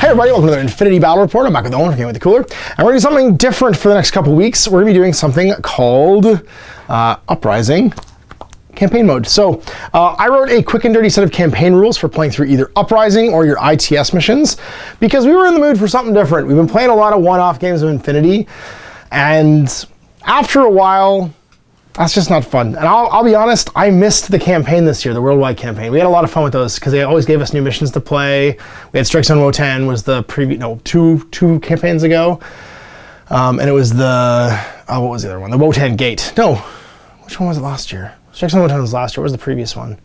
Hey everybody, welcome to the Infinity Battle Report. I'm back with the owner, with the cooler. And we're going to do something different for the next couple weeks. We're going to be doing something called Uprising campaign mode. So I wrote a quick and dirty set of campaign rules for playing through either Uprising or your ITS missions, because we were in the mood for something different. We've been playing a lot of one-off games of Infinity, and after a while, that's just not fun. And I'll be honest, I missed the campaign this year, the worldwide campaign. We had a lot of fun with those because they always gave us new missions to play. We had Strikes on Wotan was the previous, no, two campaigns ago. And it was the, what was the other one? The Wotan Gate. No, which one was it last year? Strikes on Wotan was last year. What was the previous one?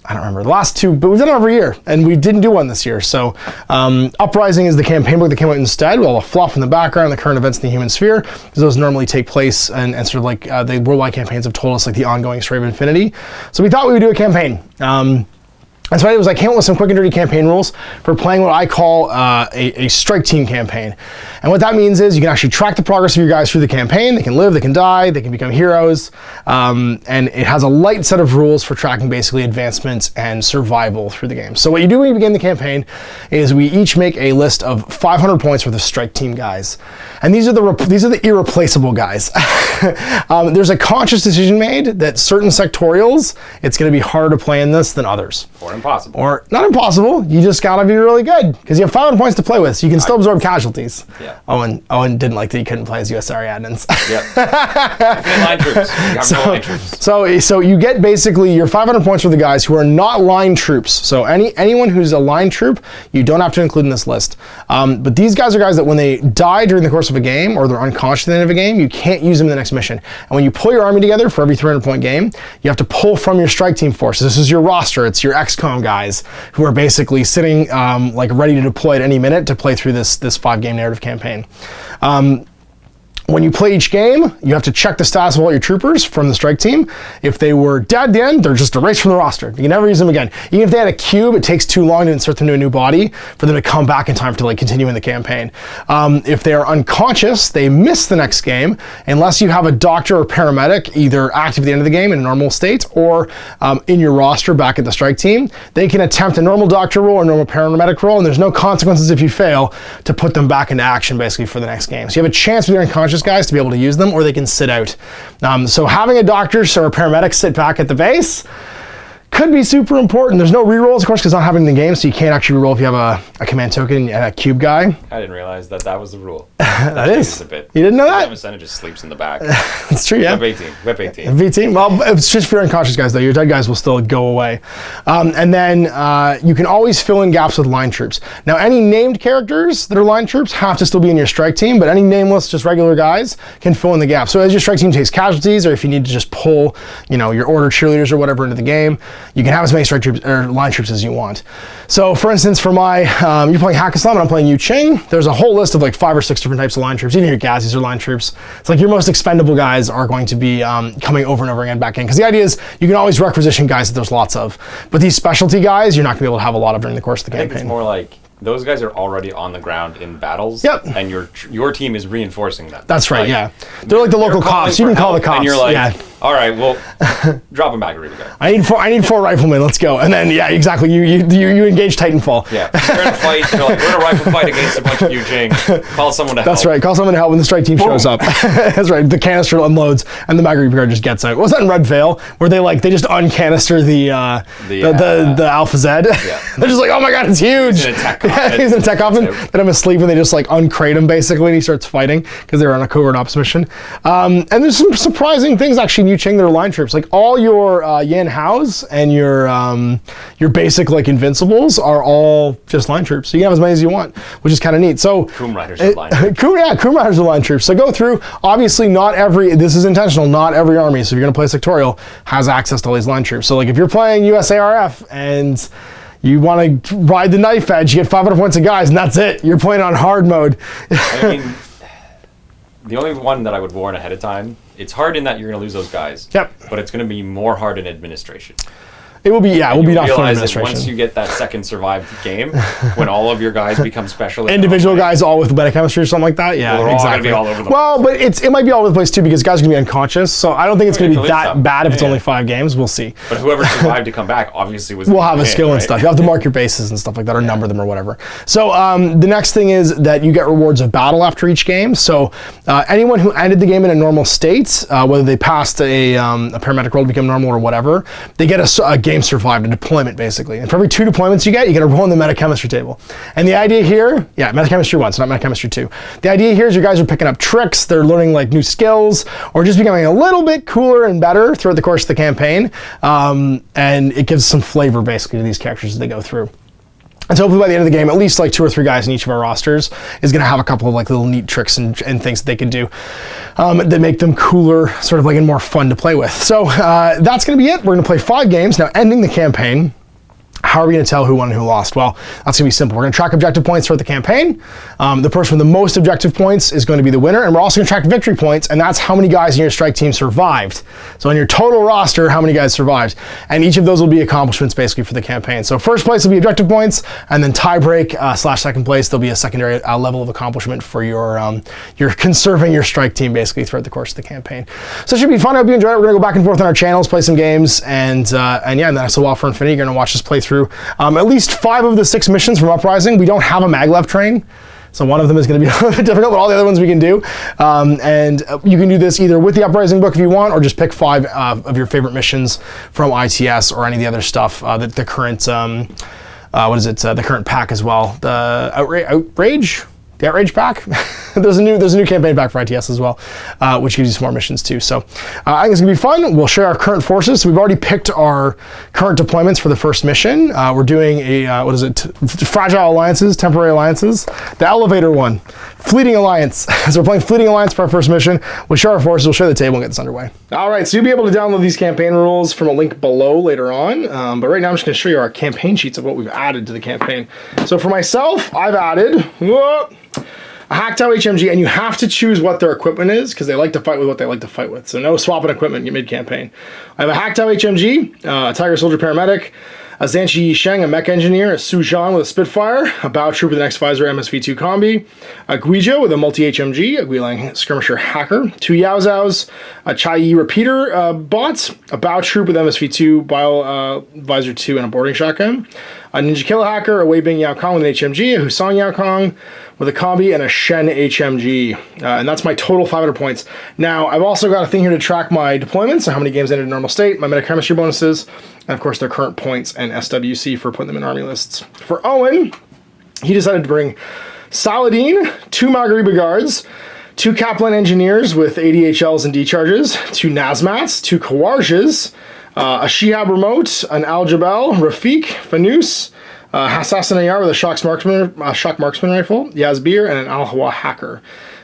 I don't remember. The last two, but we've done it every year, and we didn't do one this year. So Uprising is the campaign book that came out instead, with all the fluff in the background, the current events in the human sphere, because those normally take place, and sort of like the worldwide campaigns have told us like the ongoing story of Infinity. So we thought we would do a campaign. And so I was, I came up with some quick and dirty campaign rules for playing what I call a strike team campaign. And what that means is you can actually track the progress of your guys through the campaign. They can live, they can die, they can become heroes. And it has a light set of rules for tracking basically advancements and survival through the game. So what you do when you begin the campaign is we each make a list of 500 points worth of strike team guys. And these are the irreplaceable guys. There's a conscious decision made that certain sectorials, it's going to be harder to play in this than others. Or impossible. Or not impossible, you just gotta be really good, because you have 500 points to play with, so you can still absorb casualties. Yeah. Owen didn't like that he couldn't play as US Ariadnans. Yep. Line troops. You have no line troops. So you get basically your 500 points for the guys who are not line troops. So anyone who's a line troop, you don't have to include in this list. But these guys are guys that when they die during the course of a game, or they're unconscious at the end of a game, you can't use them in the next mission. And when you pull your army together for every 300-point game, you have to pull from your strike team force. This is your roster. It's your XCOM guys who are basically sitting like ready to deploy at any minute to play through this 5-game narrative campaign. When you play each game, you have to check the status of all your troopers from the strike team. If they were dead at the end, they're just erased from the roster. You can never use them again. Even if they had a cube, it takes too long to insert them to a new body for them to come back in time to like continue in the campaign. If they are unconscious, they miss the next game unless you have a doctor or paramedic either active at the end of the game in a normal state or in your roster back at the strike team. They can attempt a normal doctor role or normal paramedic role, and there's no consequences if you fail to put them back into action basically for the next game. So you have a chance with your unconscious guys to be able to use them, or they can sit out. So having a doctor or a paramedic sit back at the base could be super important. There's no rerolls, of course, because not having the game, so you can't actually reroll if you have a command token and a cube guy. I didn't realize that was the rule. That is. A bit. You didn't know that? Senna just sleeps in the back. That's true, yeah. Whip 18. V-team. Well, it's just for your unconscious guys, though. Your dead guys will still go away. And then you can always fill in gaps with line troops. Now, any named characters that are line troops have to still be in your strike team, but any nameless, just regular guys can fill in the gaps. So as your strike team takes casualties, or if you need to just pull, your order cheerleaders or whatever into the game, you can have as many strike troops or line troops as you want. So, for instance, for my, you're playing Hackaslam and I'm playing Yu Ching, there's a whole list of like 5 or 6 different types of line troops. Even your Gazis are line troops. It's like your most expendable guys are going to be coming over and over again back in. Because the idea is you can always requisition guys that there's lots of. But these specialty guys, you're not going to be able to have a lot of during the course of the campaign. I think it's more like those guys are already on the ground in battles. Yep. And your team is reinforcing them. That's right, yeah. They're like the local cops. You can call the cops. And you're like, yeah. All right, well, drop them back a go. I need 4 riflemen. Let's go. And then, yeah, exactly. You engage Titanfall. Yeah. You're in a fight. You're like, we're in a rifle fight against a bunch of Yu Ching. Call someone to help. That's right. Call someone to help when the strike team shows up. That's right. The canister unloads and the mag repair just gets out. What was that in Red Veil where they just uncanister the Alpha Z? Yeah. They're just like, oh my god, it's huge. He's in a tech coffin. He's in a tech coffin. Then I'm asleep and they just like uncrate him basically, and he starts fighting because they're on a covert ops mission. And there's some surprising things actually in Yu Ching that are line troops. Like all your Yan Haos and your basic like invincibles are all just line troops. So you can have as many as you want, which is kind of neat. So Coom Riders are line troops. Coom Riders are line troops. So go through. Obviously, this is intentional. Not every army. So if you're going to play sectorial, has access to all these line troops. So like if you're playing USARF and you want to ride the knife edge, you get 500 points of guys, and that's it. You're playing on hard mode. I mean, the only one that I would warn ahead of time, it's hard in that you're going to lose those guys. Yep. But it's going to be more hard in administration. It will be, yeah, it will be not fun realize that administration. once you get that second survived game, when all of your guys become special, Individual guys all with metachemistry or something like that. Yeah, Well, they're all gonna exactly. be all over the well, but it might be all over the place too because guys are gonna be unconscious. So I don't think it's gonna be that bad if it's only 5 games. We'll see. But whoever survived to come back obviously was. We'll have a skill and stuff. You have to mark your bases and stuff like that, or number them or whatever. So the next thing is that you get rewards of battle after each game. So anyone who ended the game in a normal state, whether they passed a paramedic roll to become normal or whatever, they get a game survived, a deployment basically. And for every 2 deployments you get a roll in the metachemistry table. And the idea here, yeah, metachemistry 1, so not metachemistry 2. The idea here is your guys are picking up tricks, they're learning like new skills, or just becoming a little bit cooler and better throughout the course of the campaign. And it gives some flavor basically to these characters as they go through. And so hopefully by the end of the game, at least like 2 or 3 guys in each of our rosters is going to have a couple of like little neat tricks and things that they can do that make them cooler, sort of like and more fun to play with. So that's going to be it. We're going to play 5 games. Now ending the campaign, how are we going to tell who won and who lost? Well, that's going to be simple. We're going to track objective points throughout the campaign. The person with the most objective points is going to be the winner, and we're also going to track victory points, and that's how many guys in your strike team survived. So in your total roster, how many guys survived. And each of those will be accomplishments basically for the campaign. So first place will be objective points, and then tiebreak / second place, there'll be a secondary level of accomplishment for your conserving your strike team basically throughout the course of the campaign. So it should be fun. I hope you enjoyed it. We're going to go back and forth on our channels, play some games, and yeah, and then that's a while for Infinity. You're going to watch us play through at least 5 of the 6 missions from Uprising. We don't have a maglev train, so one of them is going to be a little bit difficult, but all the other ones we can do. And you can do this either with the Uprising book if you want, or just pick 5 of your favorite missions from ITS or any of the other stuff that the current, the current pack as well. The Outrage? The Outrage pack? there's a new campaign pack for ITS as well, which gives you some more missions too. So I think it's gonna be fun. We'll share our current forces. So we've already picked our current deployments for the first mission. We're doing a, fragile alliances, temporary alliances. The elevator one, Fleeting Alliance. So we're playing Fleeting Alliance for our first mission. We'll share our forces, we'll share the table and get this underway. All right, so you'll be able to download these campaign rules from a link below later on. But right now I'm just gonna show you our campaign sheets of what we've added to the campaign. So for myself, I've added, a Hacktow HMG, and you have to choose what their equipment is because they like to fight with what they like to fight with. So no swapping equipment mid-campaign. I have a Hacktow HMG, a Tiger Soldier Paramedic, a Zhanchi Yisheng, a Mech Engineer, a Su Zhan with a Spitfire, a Bao Troop with an X-Visor MSV2 Combi, a Guizhou with a Multi-HMG, a Guilang Skirmisher Hacker, 2 Yao Zhaos, a Chai Yi Repeater bot, a Bao Troop with MSV2, Bio Visor 2, and a Boarding Shotgun, a Ninja Killer Hacker, a Wei Bing Yao Kong with an HMG, a Husong Yao Kong with a Combi, and a Shen HMG. And that's my total 500 points. Now, I've also got a thing here to track my deployments, so how many games ended in normal state, my metachemistry bonuses, and of course their current points and SWC for putting them in army lists. For Owen, he decided to bring Saladin, 2 Magariba Guards, 2 Kaplan Engineers with ADHLs and decharges, 2 Nazmats, 2 Kawarjas, a Shihab Remote, an Al Jabal, Rafiq, Fanus, Hassan Ayar with a shock marksman rifle, Yazbir, and an Al Hawa Hacker.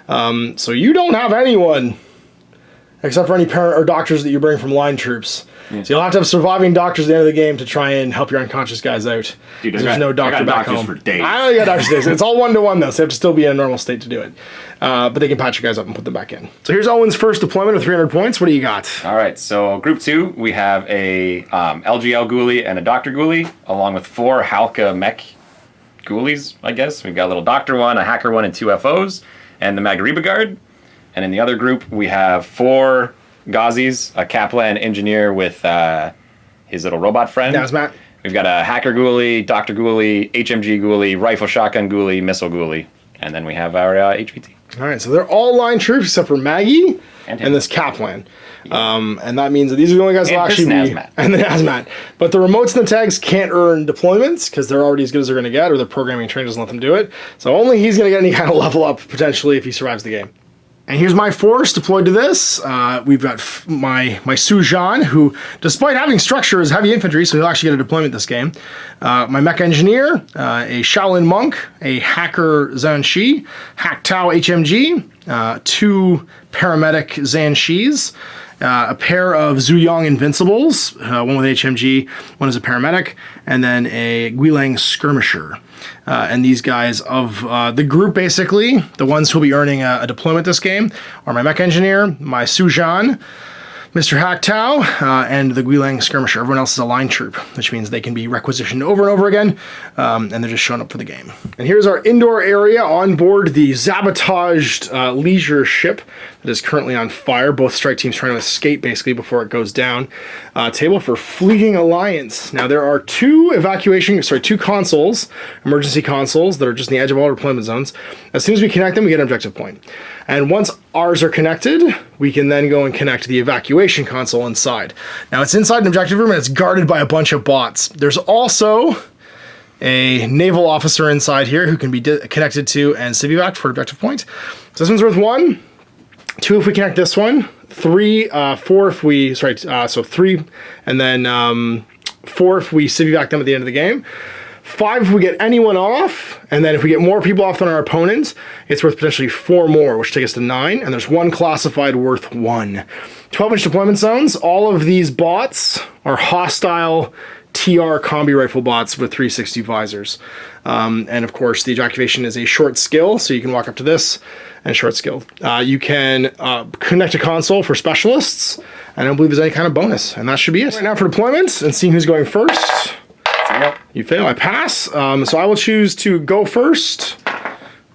So you don't have anyone except for any parent or doctors that you bring from line troops. Yeah. So you'll have to have surviving doctors at the end of the game to try and help your unconscious guys out. Dude, there's no doctor back home. For days. I know you got doctors for days. It's all 1-to-1 though, so you have to still be in a normal state to do it. But they can patch you guys up and put them back in. So here's Owen's first deployment of 300 points. What do you got? All right, so Group 2, we have a LGL Ghoulie and a Dr. Ghoulie, along with 4 Halka Mech Ghoulies, I guess. We've got a little Doctor 1, a Hacker 1, and 2 FOs, and the Magariba Guard. And in the other group, we have 4 Ghazis, a Kaplan Engineer with his little robot friend. Nazmat. We've got a Hacker Ghoulie, Dr. Ghoulie, HMG Ghoulie, Rifle Shotgun Ghoulie, Missile Ghoulie. And then we have our HVT. All right, so they're all line troops except for Maggie and this Kaplan. Yeah. And that means that these are the only guys that will actually be... And the Nazmat. But the remotes and the tags can't earn deployments because they're already as good as they're going to get, or the programming train doesn't let them do it. So only he's going to get any kind of level up, potentially, if he survives the game. And here's my force deployed to this. We've got my Su Zhan, who, despite having structure, is heavy infantry, so he'll actually get a deployment this game. My Mech Engineer, a Shaolin Monk, a Hacker Zhanchi, Hacktow HMG, 2 Paramedic Zhanchis, a pair of Zuyong Invincibles, one with HMG, one is a Paramedic, and then a Guilang Skirmisher. And these guys of the group, basically, the ones who will be earning a deployment this game, are my Mech Engineer, my Su Zhan, Mr. Hacktow and the Guilang Skirmisher. Everyone else is a line troop, which means they can be requisitioned over and over again, and they're just showing up for the game. And here's our indoor area on board the sabotaged leisure ship that is currently on fire. Both strike teams trying to escape, basically, before it goes down. Table for Fleeting Alliance. Now, there are two consoles, emergency consoles, that are just in the edge of all deployment zones. As soon as we connect them, we get an objective point. And once ours are connected, we can then go and connect the evacuation console inside. Now, it's inside an objective room, and it's guarded by a bunch of bots. There's also a naval officer inside here who can be connected to and civ-evac for objective point. So this one's worth 1, 2 if we connect this one, 3, 4 if we, so 3, and then 4 if we civ-evac them at the end of the game. 5 if we get anyone off, and then if we get more people off than our opponents, it's worth potentially 4 more, which takes us to 9, and there's 1 classified worth 1. 12-inch deployment zones. All of these bots are hostile TR combi rifle bots with 360 visors. And of course, the ejaculation is a short skill, so you can walk up to this and short skill. You can connect a console for specialists, and I don't believe there's any kind of bonus, and that should be it. Right now for deployments and seeing who's going first. You fail, I pass. So I will choose to go first,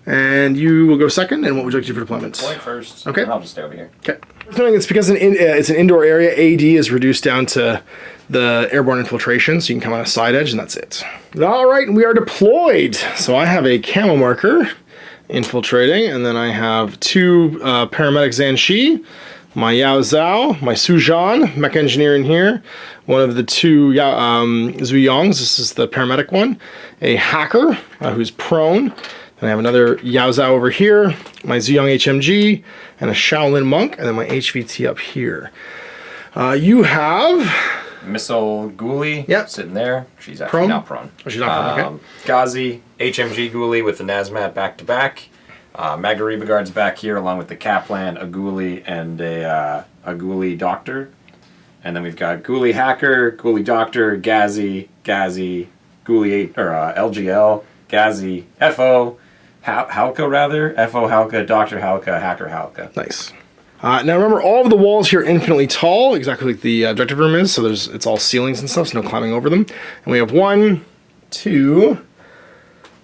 and you will go second. And what would you like to do for deployments? Going first. Okay. And I'll just stay over here. Okay. It's because it's an indoor area. AD is reduced down to the airborne infiltration, so you can come on a side edge, and that's it. All right, we are deployed. So I have a camo marker infiltrating, and then I have 2 paramedic Zhanshi, my Yao Zhao, my Su Zhan, mech engineer in here, one of the 2 Zhu Yongs, this is the paramedic one, a hacker who's prone, then I have another Yao Zhao over here, my Zhu Yong HMG, and a Shaolin monk, and then my HVT up here. You have Missile Ghoulie sitting there. She's actually not prone. Oh, she's not prone, okay. Ghazi, HMG Ghoulie with the Nazmat back-to-back. Magariba Guard's back here along with the Kaplan, a Ghoulie, and a Ghoulie Doctor. And then we've got Ghoulie Hacker, Ghoulie Doctor, Ghazi, Ghoulie, LGL, Ghazi, FO, Halka rather, FO Halka, Doctor Halka, Hacker Halka. Nice. Now remember, all of the walls here are infinitely tall, exactly like the objective room is, so it's all ceilings and stuff, so no climbing over them. And we have 1, 2,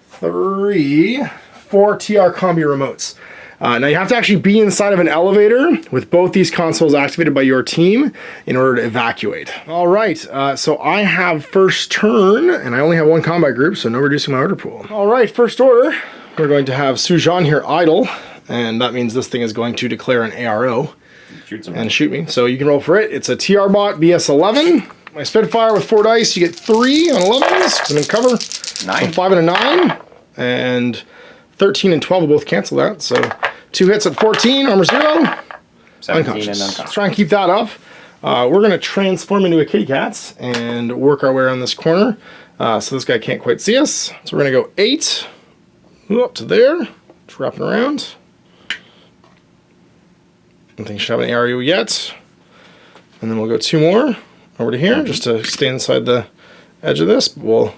3, 4 TR combi remotes. Now you have to actually be inside of an elevator with both these consoles activated by your team in order to evacuate. All right, so I have first turn, and I only have 1 combat group, so no reducing my order pool. All right, first order, we're going to have Su Zhan here idle, and that means this thing is going to declare an ARO and shoot me. So you can roll for it. It's a TR bot BS 11. My Spitfire with 4 dice, you get 3 on 11s because I'm in cover. 9. So 5 and a 9, and 13 and 12 will both cancel that. So 2 hits at 14, armor 0. 17 unconscious. and Let's try and keep that up. We're going to transform into a kitty cat and work our way around this corner. So this guy can't quite see us. So we're going to go 8 up to there. Just wrapping around. I don't think he should have an ARU yet. And then we'll go 2 more over to here just to stay inside the edge of this. But we'll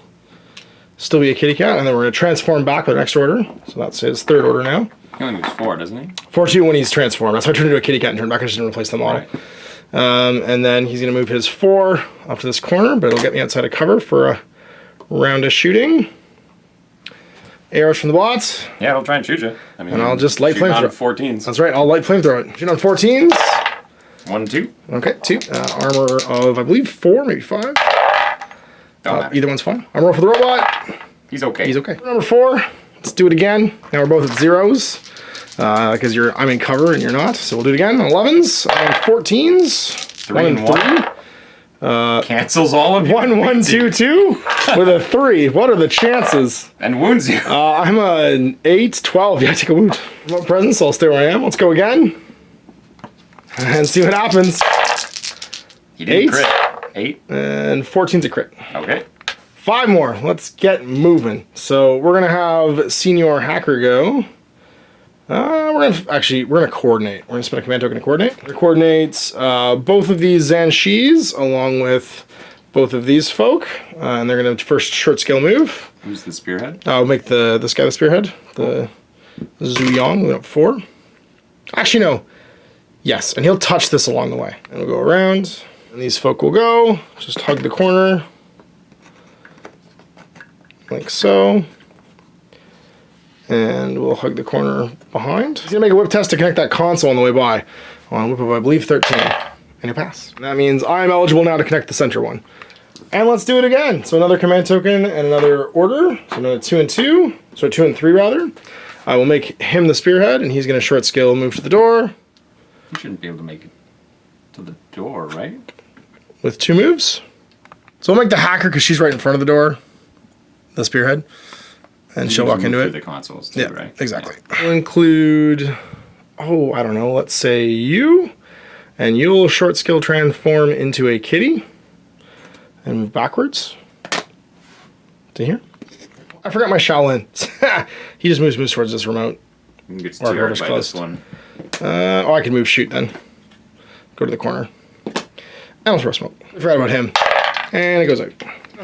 still be a kitty cat, and then we're going to transform back with the next order. So that's his 3rd order now. He only moves 4, doesn't he? 4-2 when he's transformed. That's why I turned into a kitty cat and turned back. I just didn't replace them all. Right. And then he's going to move his 4 up to this corner, but it'll get me outside of cover for a round of shooting. Arrows from the bots. Yeah, it'll try and shoot you. I mean, and I'll just light flamethrower. 14s. That's right, I'll light flamethrower it. Shoot on 14s. 1 and 2. Okay, 2. Armor of, I believe, 4, maybe 5. Either one's fine. Armor roll for the robot. He's okay. He's okay. Number 4. Let's do it again. Now we're both at 0s. Because I'm in cover and you're not. So we'll do it again. 11s and 14s. 3 and 1. Cancels all of you. 1, 1, 2, 2 with a 3. What are the chances? And wounds you. I'm an 8, 12. Yeah, I take a wound. No presence, so I'll stay where I am. Let's go again. And see what happens. He didn't 8. crit. 8. And 14's a crit. Okay. 5 more. Let's get moving. So we're going to have Senior Hacker go. We're gonna coordinate. We're gonna spend a command token to coordinate. It coordinates both of these Zhanshis along with both of these folk, and they're gonna first short scale move. Who's the spearhead? I'll make this guy the spearhead. The Zhu Yang went up 4. Actually, no. Yes, and he'll touch this along the way. And we'll go around, and these folk will go. Just hug the corner. Like so. And we'll hug the corner behind. He's gonna make a whip test to connect that console on the way by. On whip of, I believe, 13. And you pass. And that means I'm eligible now to connect the center one. And let's do it again. So another command token and another order. So another 2 and 2. So 2 and 3 rather. I will make him the spearhead, and he's gonna short skill move to the door. You shouldn't be able to make it to the door, right? With 2 moves. So I'll make the hacker because she's right in front of the door. The spearhead. And she'll walk into it. The consoles too, Yeah, right? exactly. Yeah. We'll include, oh, I don't know, let's say you. And you'll short skill transform into a kitty. And move backwards. To here. I forgot my Shaolin. He just moves towards this remote. You can get TR'd by this one. Oh, I can move shoot then. Go to the corner. And I'll throw smoke. I forgot about him. And it goes out.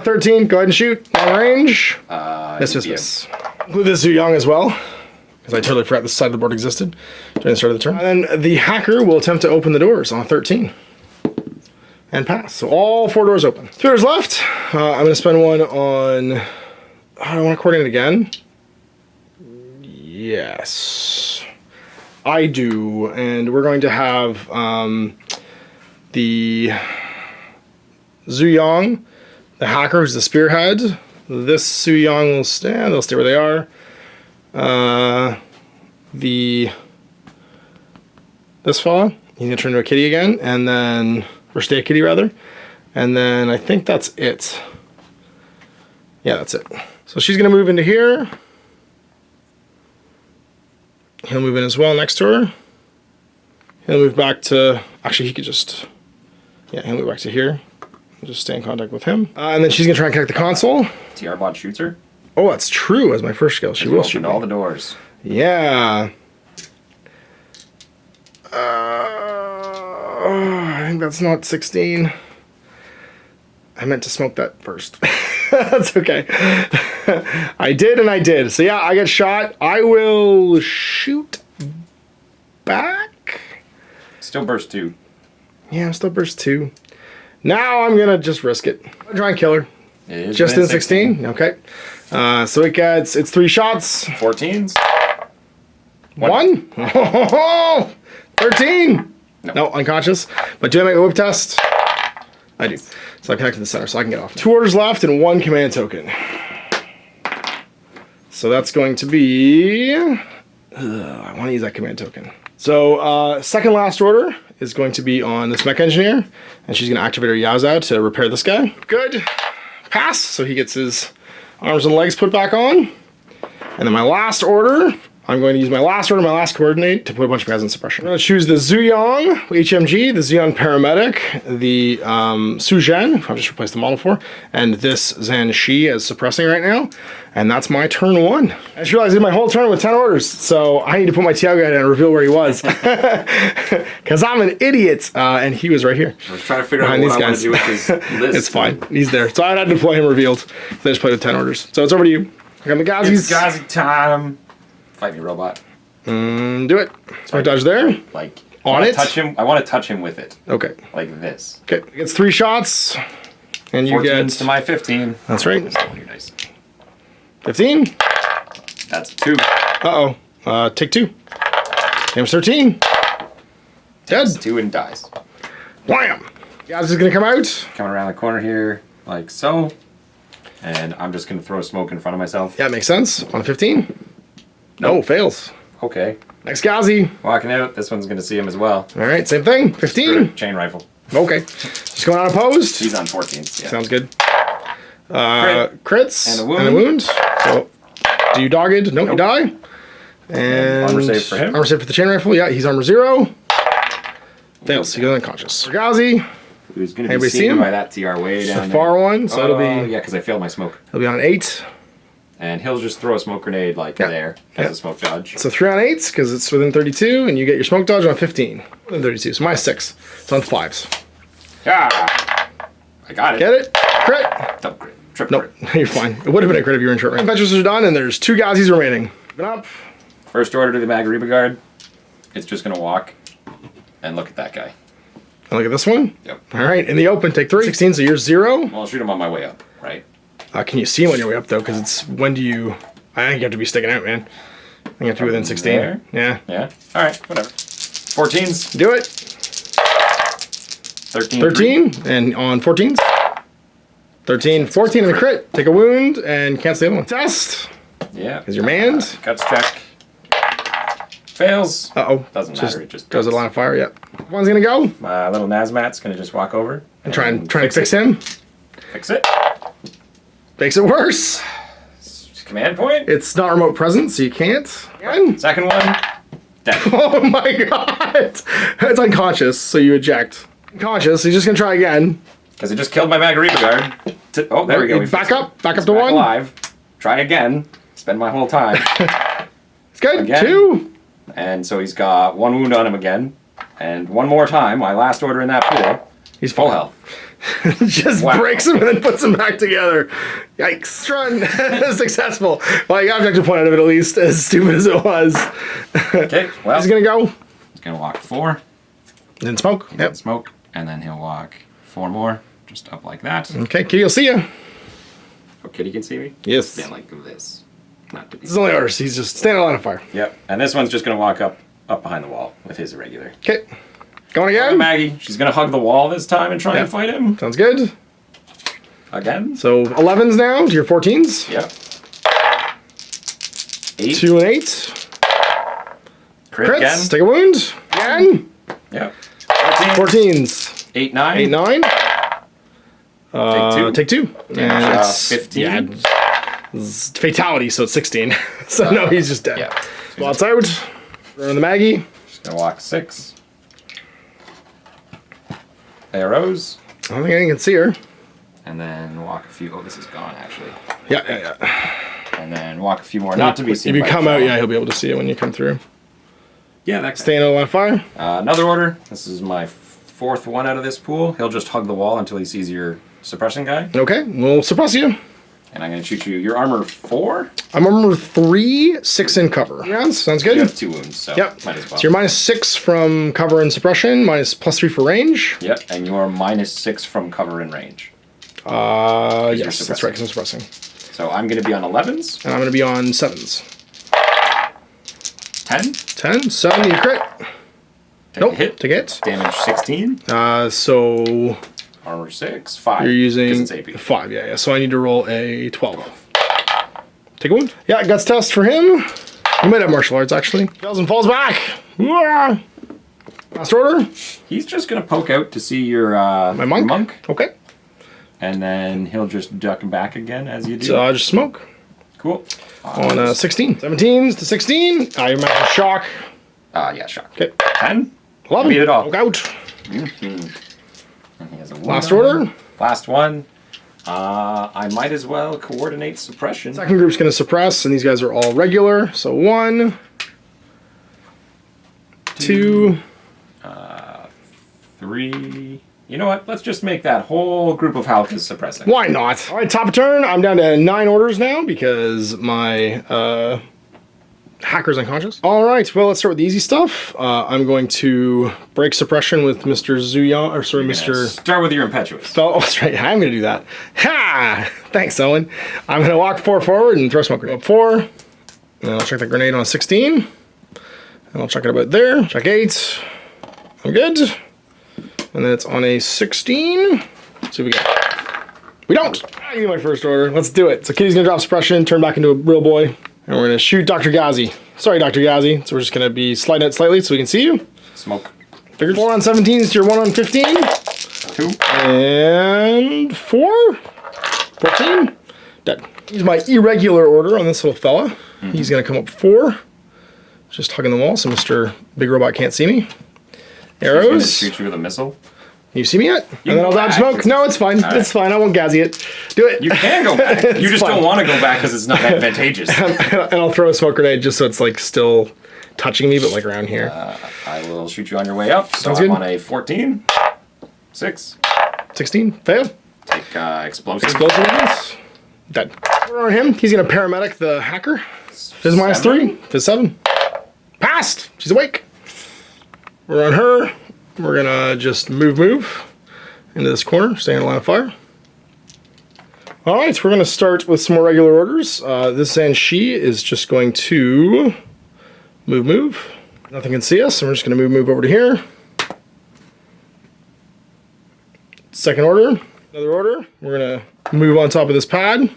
13, go ahead and shoot. Long range. Miss. Include this Zhu Yang as well. Because I totally forgot this side of the board existed during the start of the turn. And then the hacker will attempt to open the doors on 13. And pass. So all 4 doors open. 2 doors left. I'm going to spend one on... I want to coordinate again. Yes. I do. And we're going to have the Zhu Yang, the hacker who's the spearhead. This Zhu Yang will stand. They'll stay where they are. This fella, he's going to turn into a kitty again. And then... Or stay a kitty, rather. And then I think that's it. Yeah, that's it. So she's going to move into here. He'll move in as well next to her. He'll move back to... Actually, he could just... Yeah, he'll move back to here. Just stay in contact with him. And then she's going to try and connect the console. TR bot shoots her. Oh, that's true. As my first skill, she will shoot all the doors. Yeah. I think that's not 16. I meant to smoke that first. That's okay. I did and I did. So yeah, I get shot. I will shoot back. Still burst 2. Yeah, still burst 2. Now I'm gonna just risk it. I'll try and kill her. It is just in 16? Okay. So it's 3 shots. 14s. 1. 13. No, unconscious. But do I make a whip test? I do. So I connect to the center so I can get off. 2 orders left and 1 command token. So that's going to be... I want to use that command token. So second last order is going to be on this mech engineer. And she's going to activate her Yaozao to repair this guy. Good. Pass. So he gets his arms and legs put back on. And then my last order... I'm going to use my last order, my last coordinate, to put a bunch of guys in suppression. I'm going to choose the Zhu Yang HMG, the Xeon Paramedic, the Su Zhen, I've just replaced the model for, and this Zhan Shi as suppressing right now. And that's my turn 1. I just realized I did my whole turn with 10 orders, so I need to put my Tiago guy in and reveal where he was. Because I'm an idiot, and he was right here. I was trying to figure out what I want to do with his list. It's fine, he's there. So I had to deploy him revealed, so I just played with 10 orders. So it's over to you. I got the Gazis. It's Gazi time. Fight me, robot. Do it. So I dodge there. Like on it. Touch him. I want to touch him with it. Okay. Like this. Okay. It gets 3 shots, and you get to my 15. That's right. Nice. 15. That's 2. Take 2. Damage 13. Dead. 2 and dies. Wham. Guys is gonna come out. Coming around the corner here, like so. And I'm just gonna throw smoke in front of myself. Yeah, makes sense. On 15. No, fails. Okay. Next Gazi. Walking out. This one's gonna see him as well. All right, same thing. 15. Chain rifle. Okay. Just going unopposed. He's on 14s. Yeah. Sounds good. Crits. And a wound. So, do you dogged? Nope, you die. And armor save for him. Armor save for the chain rifle. Yeah, he's armor 0. Fails. He goes unconscious. Gazi. Who's going to be seen by that TR way down the far one, so it'll be... Yeah, because I failed my smoke. He'll be on 8. And he'll just throw a smoke grenade like there as a smoke dodge. So 3 on 8s, because it's within 32, and you get your smoke dodge on 15. Within 32, so minus 6. It's on 5s. Yeah, I got it. Get it? Crit? Double crit. Triple crit. Nope, you're fine. It would have been a crit if you were in short range. Adventures are done, and there's 2 Gazis remaining. Open up. First order to the Magariba guard. It's just going to walk and look at that guy. And look at this one. Yep. All right, in the open, take 3. 16, so you're 0. Well, I'll shoot him on my way up, right? Can you see him on your way up, though? Because it's, when do you... I think you have to be sticking out, man. I think you have to be within 16. There? Yeah. Yeah. All right, whatever. 14s. Do it. 13. 13, and on 14s. 13, 14 and a crit. Take a wound and cancel the other one. Test. Yeah. Because you're manned. Guts check. Fails. Uh-oh. Doesn't matter. It just goes to the line of fire, yep. One's gonna go. My little Nazmat's gonna just walk over. And try and fix him. Fix it. Makes it worse. Command point. It's not remote present, so you can't. Again. Second one. Dead. Oh my god! It's unconscious, so you eject. Unconscious, he's just gonna try again. Because it just killed my Magariba guard. Oh, there we go. Back up to back 1. Alive. Try again. Spend my whole time. It's good. Again. 2. And so he's got 1 wound on him again. And one more time, my last order in that pool. He's full health. Just breaks him and then puts him back together. Yikes. Run. Successful. Well, you got objective point out of it at least, as stupid as it was. Okay, well. He's gonna go. He's gonna walk 4. Then smoke. Yep. Smoke. And then he'll walk 4 more. Just up like that. Okay, Kitty will see you. Oh, Kitty can see me? Yes. Stand like this. Not to be. This is only orders. He's just standing on line of fire. Yep. And this one's just gonna walk up behind the wall with his irregular. Okay. Going again. Maggie. She's gonna hug the wall this time and try and fight him. Sounds good. Again. So 11s now to your 14s. Yep. 8. 2 and 8. Crit Crits. again. Take a wound. Again. Yep. 14s. 8, 9. 8, 9. Take 2. Take 2. And it's 15. Yeah, it's fatality, so it's 16. So no, he's just dead. Yeah. Spots out. Running the Maggie. Just gonna walk 6. Arrows. I don't think anyone can see her. And then walk a few. Oh, this is gone actually. Yeah. And then walk a few more, not to be seen. If you by come the out, wall. yeah, he'll be able to see it when you come through. Yeah, that. Staying on the line of fire. Another order. This is my 4th one out of this pool. He'll just hug the wall until he sees your suppression guy. Okay, we'll suppress you. And I'm gonna shoot you. Your armor 4. I'm armor 3, 6 in cover. Rounds, sounds good. You have 2 wounds, so Yep. might as well. So you're +6 from cover and suppression, +3 for range. Yep, and you're -6 from cover and range. Yes, that's right, because I'm suppressing. So I'm gonna be on 11s. And I'm going to be on 7s. 10. 10, 7, you crit. Take Nope, a hit. take it. Damage 16. So Armor 6. 5. you're 'cause using it's AP. 5, yeah. So I need to roll a 12. Take a wound. Yeah, guts test for him. He might have martial arts, actually. Fails and falls back. Wah! Last order. He's just gonna poke out to see your My monk. monk, Okay. and then he'll just duck back again as you do. So just smoke. Cool. On 16. 17s to 16. You're making shock. Yeah, shock. Okay. 10. 11. Beat it all. Look out. And he has a wound Last on order. him. Last one. I might as well coordinate suppression. Second group's going to suppress, and these guys are all regular. So 1, 2, 3. You know what? Let's just make that whole group of Halkas suppressing. Why not? All right, top of turn. I'm down to 9 orders now because my hacker's unconscious. All right, well, let's start with the easy stuff. I'm going to break suppression with Mr. Zuyan, or sorry, Mr. Start with your impetuous. Oh, that's right. I'm going to do that. Ha! Thanks, Owen. I'm going to walk 4 forward and throw smoke grenade. 4. And I'll check the grenade on a 16. And I'll check it about there. Check 8. I'm good. And then it's on a 16. Let's see what we get. We don't. I need my first order. Let's do it. So Kitty's going to drop suppression, turn back into a real boy. And we're going to shoot Dr. Ghazi. Sorry, Dr. Ghazi. So we're just going to be sliding it slightly so we can see you. Smoke. Figures. 4 on 17s to your 1 on 15. 2. And 4. 14. Dead. Use my irregular order on this little fella. He's going to come up 4. Just hugging the wall so Mr. Big Robot can't see me. Arrows. Shoot you with a missile. Can you see me yet? You And then I'll go dodge back. smoke. No, it's fine. All It's fine. I won't Ghazi it. Do it. You can go back. You just fine. don't want to go back because it's not advantageous. And I'll throw a smoke grenade just so it's like still touching me, but like around here. I will shoot you on your way up. So Sounds I'm good. on a 14. 6. 16. Fail. Take explosive. Explosion weapons. Dead. We're on him. He's going to paramedic the hacker. His minus 3. 7. To 7. Passed. She's awake. We're on her. We're gonna just move into this corner, stay in line of fire. All right, so we're gonna start with some more regular orders. This Zanshi is just going to move. Nothing can see us, so we're just gonna move over to here. Second order, another order. We're gonna move on top of this pad,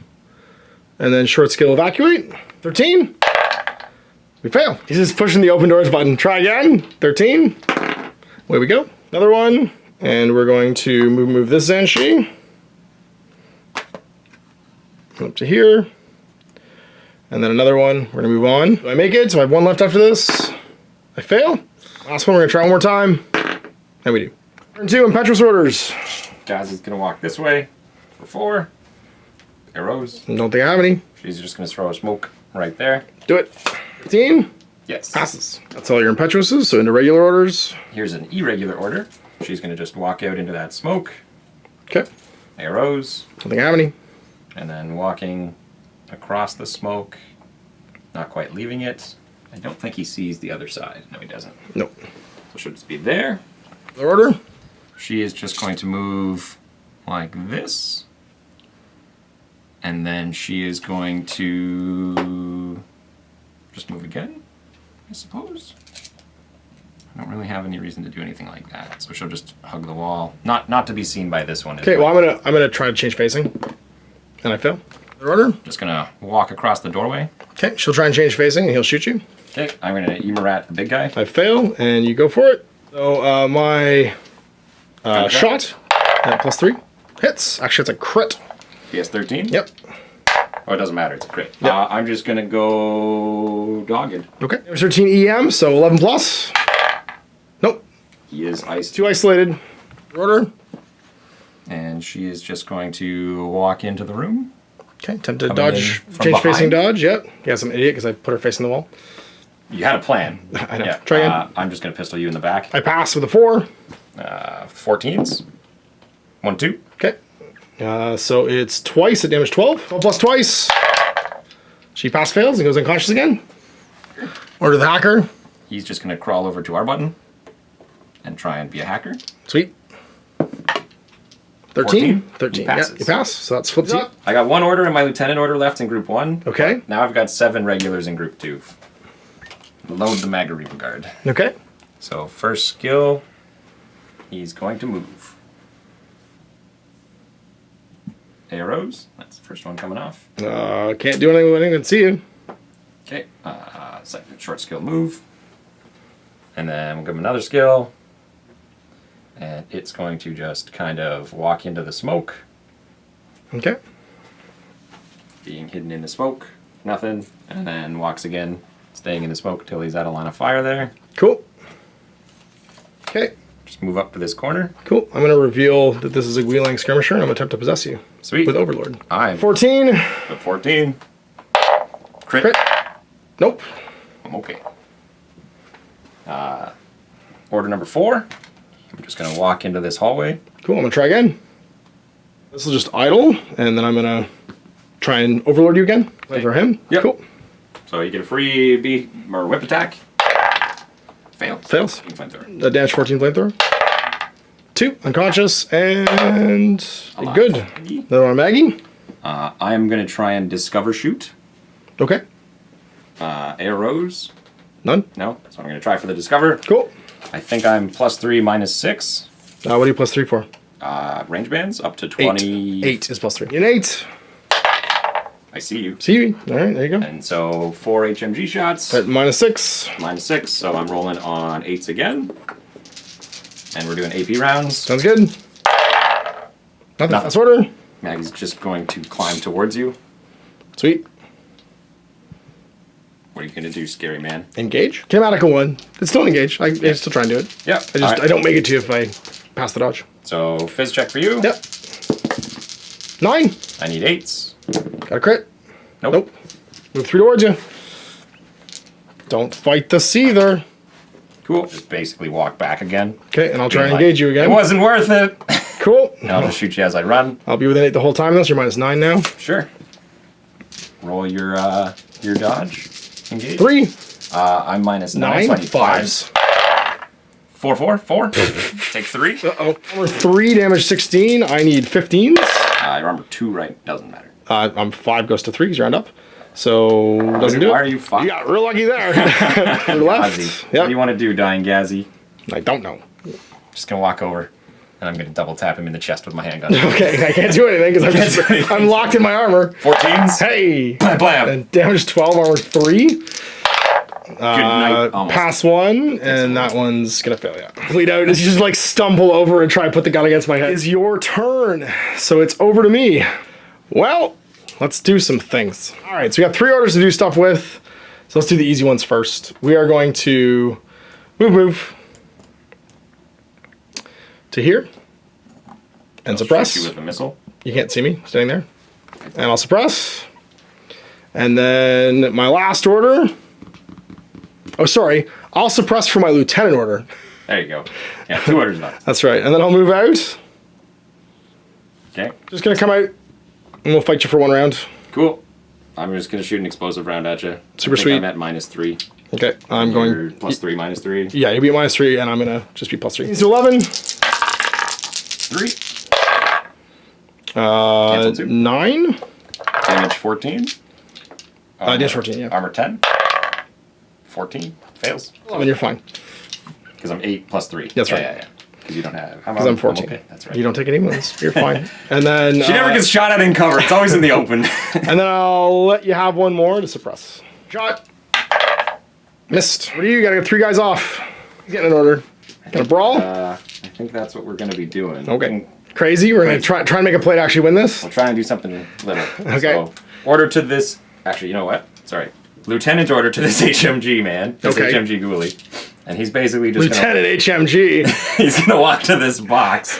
and then short skill evacuate. 13. We fail. He's just pushing the open doors button. Try again. 13. Away we go. Another one, and we're going to move this Zanshi up to here, and then another one. We're gonna move on. Do I make it? So I have one left after this. I fail. Last one. We're gonna try one more time, and we do. Turn 2, impetuous orders. Gaz is gonna walk this way for 4. Arrows. Don't think I have any. She's just gonna throw a smoke right there. Do it. 15. Yes. Passes. That's all your impetuouses. So into regular orders. Here's an irregular order. She's gonna just walk out into that smoke. Okay. Arrows. Don't think I have any. And then walking across the smoke, not quite leaving it. I don't think he sees the other side. No, he doesn't. Nope. So she'll just be there. Regular order. She is just going to move like this. And then she is going to just move again, I suppose. I don't really have any reason to do anything like that. So she'll just hug the wall. Not to be seen by this one. Okay, well I'm gonna try to change facing. And I fail. Regular order. Just gonna walk across the doorway. Okay, she'll try and change facing and he'll shoot you. Okay, I'm gonna Emerat the big guy. I fail, and you go for it. So my shot at +3 hits. Actually, it's a crit. PS 13? Yep. Oh, it doesn't matter. It's a crit. Yep. I'm just going to go dogged. Okay. 13 EM, so 11 plus. Nope. He is ice. 2 isolated. Order. And she is just going to walk into the room. Okay, attempt to Coming dodge. in from Change facing behind. dodge. Yep. Yeah, I'm an idiot because I put her facing the wall. You had a plan. I know. Yeah. Try again. I'm just going to pistol you in the back. I pass with a 4. 14s. 1, 2. Okay. So it's twice at damage 12. 12 plus twice. She pass fails and goes unconscious again. Order the hacker. He's just going to crawl over to our button and try and be a hacker. Sweet. 13. 13. He passes. Yeah, you pass. So that's flipped up. I got 1 order and my lieutenant order left in group 1. Okay. Now I've got 7 regulars in group 2. Load the Magariba guard. Okay. So first skill, he's going to move. Arrows, that's the first one coming off. Can't do anything when anyone can see you. Okay, second short skill move. And then we'll give him another skill. And it's going to just kind of walk into the smoke. Okay. Being hidden in the smoke, nothing. And then walks again, staying in the smoke until he's out of line of fire there. Cool. Okay. Just move up to this corner. Cool. I'm going to reveal that this is a wheeling skirmisher, and I'm going to attempt to possess you. Sweet. With Overlord. I'm 14. at 14. Crit. Crit. Nope. I'm okay. Order number 4. I'm just going to walk into this hallway. Cool. I'm going to try again. This will just idle, and then I'm going to try and Overlord you again. Okay. For him. Yep. Cool. So you get a free whip attack. Fail. Fails. Flamethrower. Damage 14 flamethrower. 2 unconscious and Alive. good. Maggie. Another one on Maggie. I am going to try and discover shoot. Okay. Arrows. None. No. So I'm going to try for the discover. Cool. I think I'm +3, -6. What are you +3 for? Range bands up to 20. 8 is +3. An 8. I see you. See you. All right, there you go. And so 4 HMG shots. At -6. -6. So I'm rolling on 8s again. And we're doing AP rounds. Sounds good. Nothing. That's order. Maggie's just going to climb towards you. Sweet. What are you going to do, scary man? Engage. Kinematical 1. It's still engage. I still try and do it. Yep. I don't make it to you if I pass the dodge. So fizz check for you. Yep. 9. I need 8s. Got a crit. Nope. Move 3 towards you. Don't fight the Seether. Cool. Just basically walk back again. Okay, and I'll try and engage you again. It wasn't worth it. Cool. And I'll just shoot you as I run. I'll be within 8 the whole time, though, so you're -9 now. Sure. Roll your dodge. Engage. 3. I'm -9, so I need 5s. 4. Take 3. Uh-oh. Armor 3, damage 16. I need 15s. Your armor 2, right? Doesn't matter. I'm 5 goes to 3 because you round up. So, doesn't do it. Why are you 5? You got real lucky there. You're left. What do you want to do, Dying Gazzy? I don't know. Just going to walk over, and I'm going to double tap him in the chest with my handgun. Okay, I can't do anything because I'm locked in my armor. 14s. Hey! Blam, blam. And damage 12, armor 3. Good night. Almost. Pass 1, and that one's gonna fail, yeah. Bleed out as you just like stumble over and try and put the gun against my head. It's your turn, so it's over to me. Well, let's do some things. All right, so we got 3 orders to do stuff with. So let's do the easy ones first. We are going to move to here and suppress. Shoot you with a missile. You can't see me standing there. And I'll suppress. And then my last order. Oh, sorry. I'll suppress for my lieutenant order. There you go. Yeah, 2 orders done. That's right. And then I'll move out. Okay. Just going to come out and we'll fight you for 1 round. Cool. I'm just going to shoot an explosive round at you. Super sweet. I'm at -3. Okay. I'm going. You're +3, -3. Yeah, you'll be at -3, and I'm going to just be +3. It's 11. 3. 9. Damage 14. Damage 14, yeah. Armor 10. 14. Fails. 11, you're fine. Because I'm 8 +3. That's right. Yeah. Because you don't have. Because I'm 14. Okay, that's right. You don't take any wounds. You're fine. And then. She never gets shot at in cover. It's always in the open. And then I'll let you have 1 more to suppress. Shot. Missed. What do you? Gotta get 3 guys off. He's getting an order. Gonna brawl? I think that's what we're going to be doing. Okay. Crazy. We're gonna try and make a play to actually win this. We'll try and do something little. Okay. So, order to this. Actually, you know what? Sorry. Lieutenant order to this HMG man. This Okay. HMG ghoulie. And he's basically just Lieutenant HMG. he's gonna walk to this box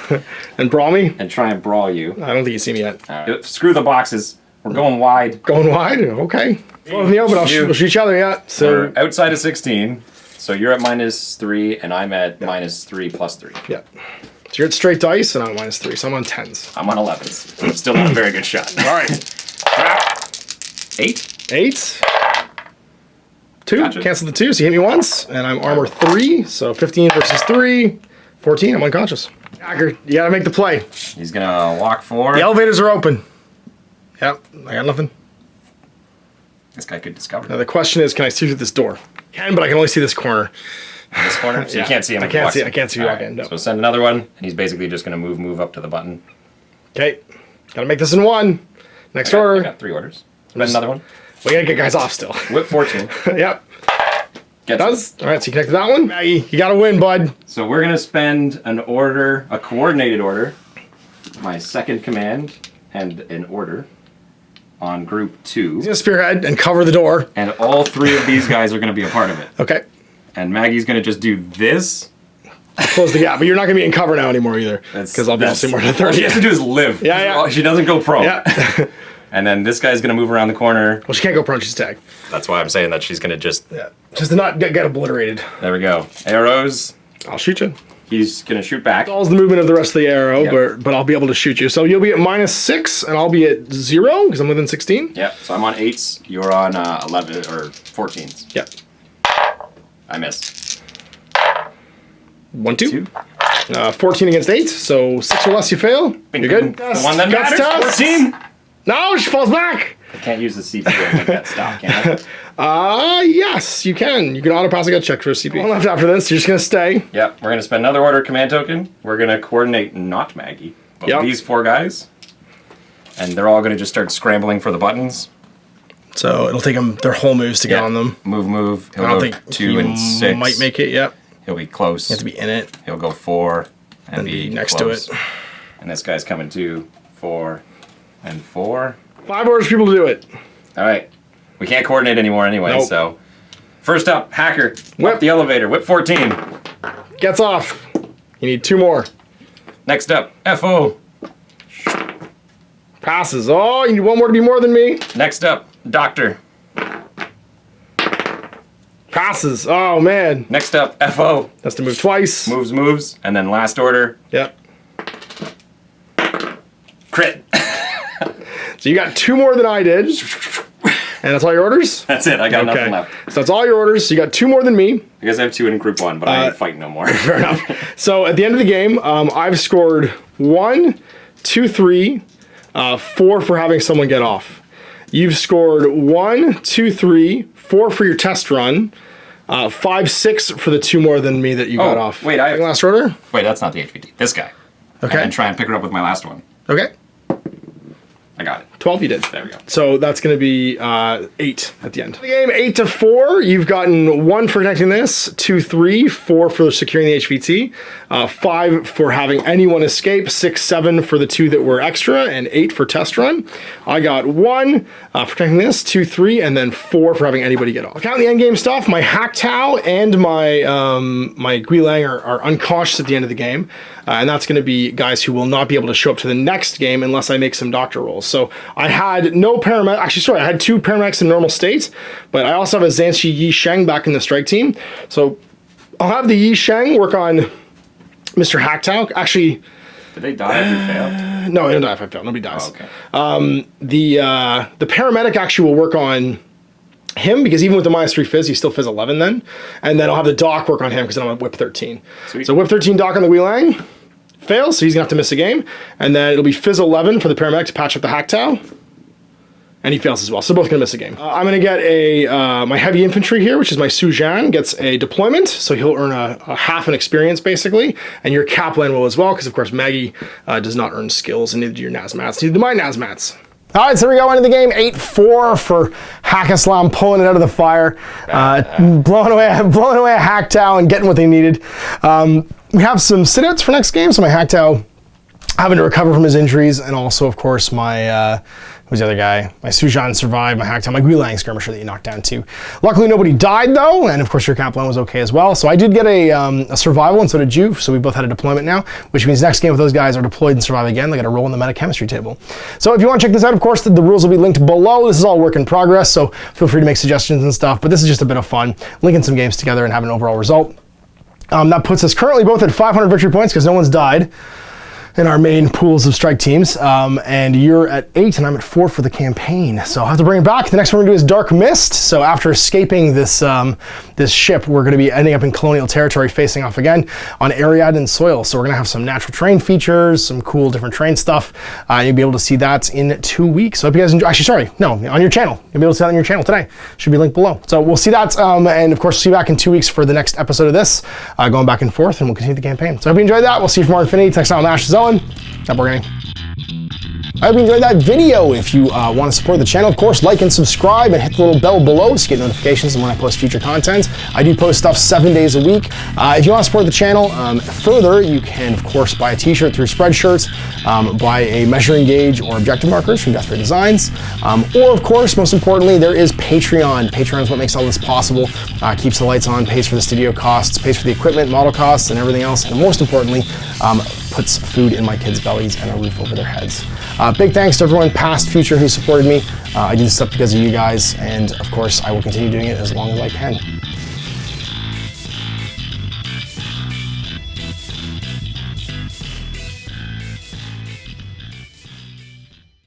And brawl me? and try and brawl you. I don't think you see me yet. All right. Screw the boxes. We're going wide. Going wide? Okay. Well, in the open, we'll shoot each other, yeah. So, We're outside of 16. So you're at -3 and I'm at -3 +3. yeah. So you're at straight dice and I'm at -3, so I'm on 10s. I'm on 11s. Still not a very good shot. All right. 8. 8. 2. Gotcha. Cancel the 2, so you hit me once. And I'm armor 3, so 15 versus 3. 14, I'm unconscious. Hacker, you gotta make the play. He's gonna walk forward. The elevators are open. Yep, I got nothing. This guy could discover Now the question is, can I see through this door? Can, but I can only see this corner. this corner. So Yeah. you can't see him. I if can't he walks see- in. I can't see you All walk in, no. So send another one, and he's basically just gonna move up to the button. Okay, gotta make this in 1. Next I order. got 3 orders. Spend another one. We gotta get guys off still. Whip 14. Yep, Gets does. All right, so you connected that one. Maggie, you gotta win, bud. So we're gonna spend an order, a coordinated order, my second command, and an order on group 2. He's gonna spearhead and cover the door. And all 3 of these guys are gonna be a part of it. Okay, And Maggie's gonna just do this. close the gap, but you're not gonna be in cover now anymore either. That's- Because I'll be able to see more than All 30. she has to do is live. Yeah, yeah. She doesn't go prone. Yeah. And then this guy's gonna move around the corner. Well, she can't go prone, she's tagged. That's why I'm saying that she's gonna just. Yeah, just to not get obliterated. There we go. Arrows. I'll shoot you. He's gonna shoot back. All's the movement of the rest of the arrow, Yep. but I'll be able to shoot you. So you'll be at -6, and I'll be at 0 because I'm within 16. Yeah. So I'm on 8s. You're on 11 or 14s. Yeah. I missed. 1, 2. 2. 14 against 8, so 6 or less you fail. Bing, You're bing. good. The one that Guts matters. test. 14. No, she falls back. I can't use the CPU to make that stop, can I? Yes, you can. You can auto pass a gut check for a CP. One left after this. You're just gonna stay. Yep. We're gonna spend another order command token. We're gonna coordinate not Maggie, but Yep. these 4 guys, and they're all gonna just start scrambling for the buttons. So it'll take them their whole moves to get Yeah. on them. Move. He'll I don't go think 2 he and 6. might make it. Yep. He'll be close. You have to be in it. He'll go 4 and be next close. to it. And this guy's coming 2, 4, and 4. 5 orders for people to do it. All right. We can't coordinate anymore anyway, Nope. so. First up, Hacker. Whip. Up the elevator. Whip 14. Gets off. You need 2 more. Next up, FO. Passes. Oh, you need 1 more to be more than me. Next up, Doctor. Passes. Oh, man. Next up, FO. Has to move twice. Moves. And then last order, Yep. crit. So you got 2 more than I did. And that's all your orders? That's it. I got nothing left. So that's all your orders. So you got 2 more than me. I guess I have 2 in group 1, but I ain't fighting no more. Fair enough. So at the end of the game, I've scored 1, 2, 3, 4 for having someone get off. You've scored 1, 2, 3, 4 for your test run. 5, 6 for the 2 more than me that you got off. Wait, I have last order? Wait, that's not the HVT. This guy. Okay. And try and pick it up with my last one. Okay. I got it. 12 you did. There we go. So that's going to be 8 at the end. The game 8 to 4. You've gotten 1 for connecting this, 2, 3, 4 for securing the HVT, 5 for having anyone escape, 6, 7 for the 2 that were extra, and 8 for test run. I got 1 for connecting this, 2, 3, and then 4 for having anybody get off. Counting the end game stuff, my Hack Tau and my my Guerrilla are unconscious at the end of the game, and that's going to be guys who will not be able to show up to the next game unless I make some doctor rolls. So I had no paramedic. Actually, sorry, I had 2 paramedics in normal state, but I also have a Zhanshi Yi Sheng back in the strike team. So I'll have the Yi Sheng work on Mr. Hack Tau. Actually, did they die if you failed? No, they don't die if I fail. Nobody dies. Oh, okay. The paramedic actually will work on him because even with the -3 Fizz, he's still Fizz 11 then. And then I'll have the doc work on him because then I'm at Whip 13. Sweet. So Whip 13 doc on the Guilang fails, so he's gonna have to miss a game. And then it'll be Fizz 11 for the paramedic to patch up the Hack Tau. And he fails as well, so both gonna miss a game. I'm gonna get my heavy infantry here, which is my Su Zhan, gets a deployment, so he'll earn a half an experience basically, and your Kaplan will as well, because of course Maggie does not earn skills, and neither do your Nazmats, neither do my Nazmats. All right, so we go into the game, 8-4 for Hack Islam, pulling it out of the fire, blowing away a Hack Tau and getting what they needed. We have some sit-outs for next game, so my Hack Tau having to recover from his injuries, and also, of course, my who's the other guy? My Su Zhan survived, my Hack Tau, my Guilang skirmisher that you knocked down too. Luckily, nobody died though, and of course, your Kaplan was okay as well. So I did get a survival, and so did you. So we both had a deployment now, which means next game if those guys are deployed and survive again, they got a roll in the metachemistry table. So if you want to check this out, of course, the rules will be linked below. This is all work in progress, so feel free to make suggestions and stuff. But this is just a bit of fun, linking some games together and having an overall result. That puts us currently both at 500 victory points because no one's died in our main pools of strike teams, and you're at 8 and I'm at 4 for the campaign. So I'll have to bring it back. The next one we're gonna do is Dark Mist. So after escaping this this ship, we're gonna be ending up in colonial territory facing off again on Ariadan soil. So we're gonna have some natural terrain features, some cool different terrain stuff. You'll be able to see that in 2 weeks. So I hope you guys enjoy, actually sorry, no, on your channel. You'll be able to see that on your channel today. Should be linked below. So we'll see that, and of course see you back in 2 weeks for the next episode of this, going back and forth, and we'll continue the campaign. So I hope you enjoyed that. We'll see you for more Infinity. Next time on Ash Zone. Stop working. I hope you enjoyed that video. If you want to support the channel, of course, like and subscribe and hit the little bell below to get notifications when I post future content. I do post stuff 7 days a week. If you want to support the channel further, you can, of course, buy a t-shirt through Spreadshirts, buy a measuring gauge or objective markers from Death Ray Designs, or, of course, most importantly, there is Patreon. Patreon is what makes all this possible, keeps the lights on, pays for the studio costs, pays for the equipment, model costs, and everything else, and most importantly, puts food in my kids' bellies and a roof over their heads. Big thanks to everyone, past, future, who supported me. I do this stuff because of you guys, and of course, I will continue doing it as long as I can.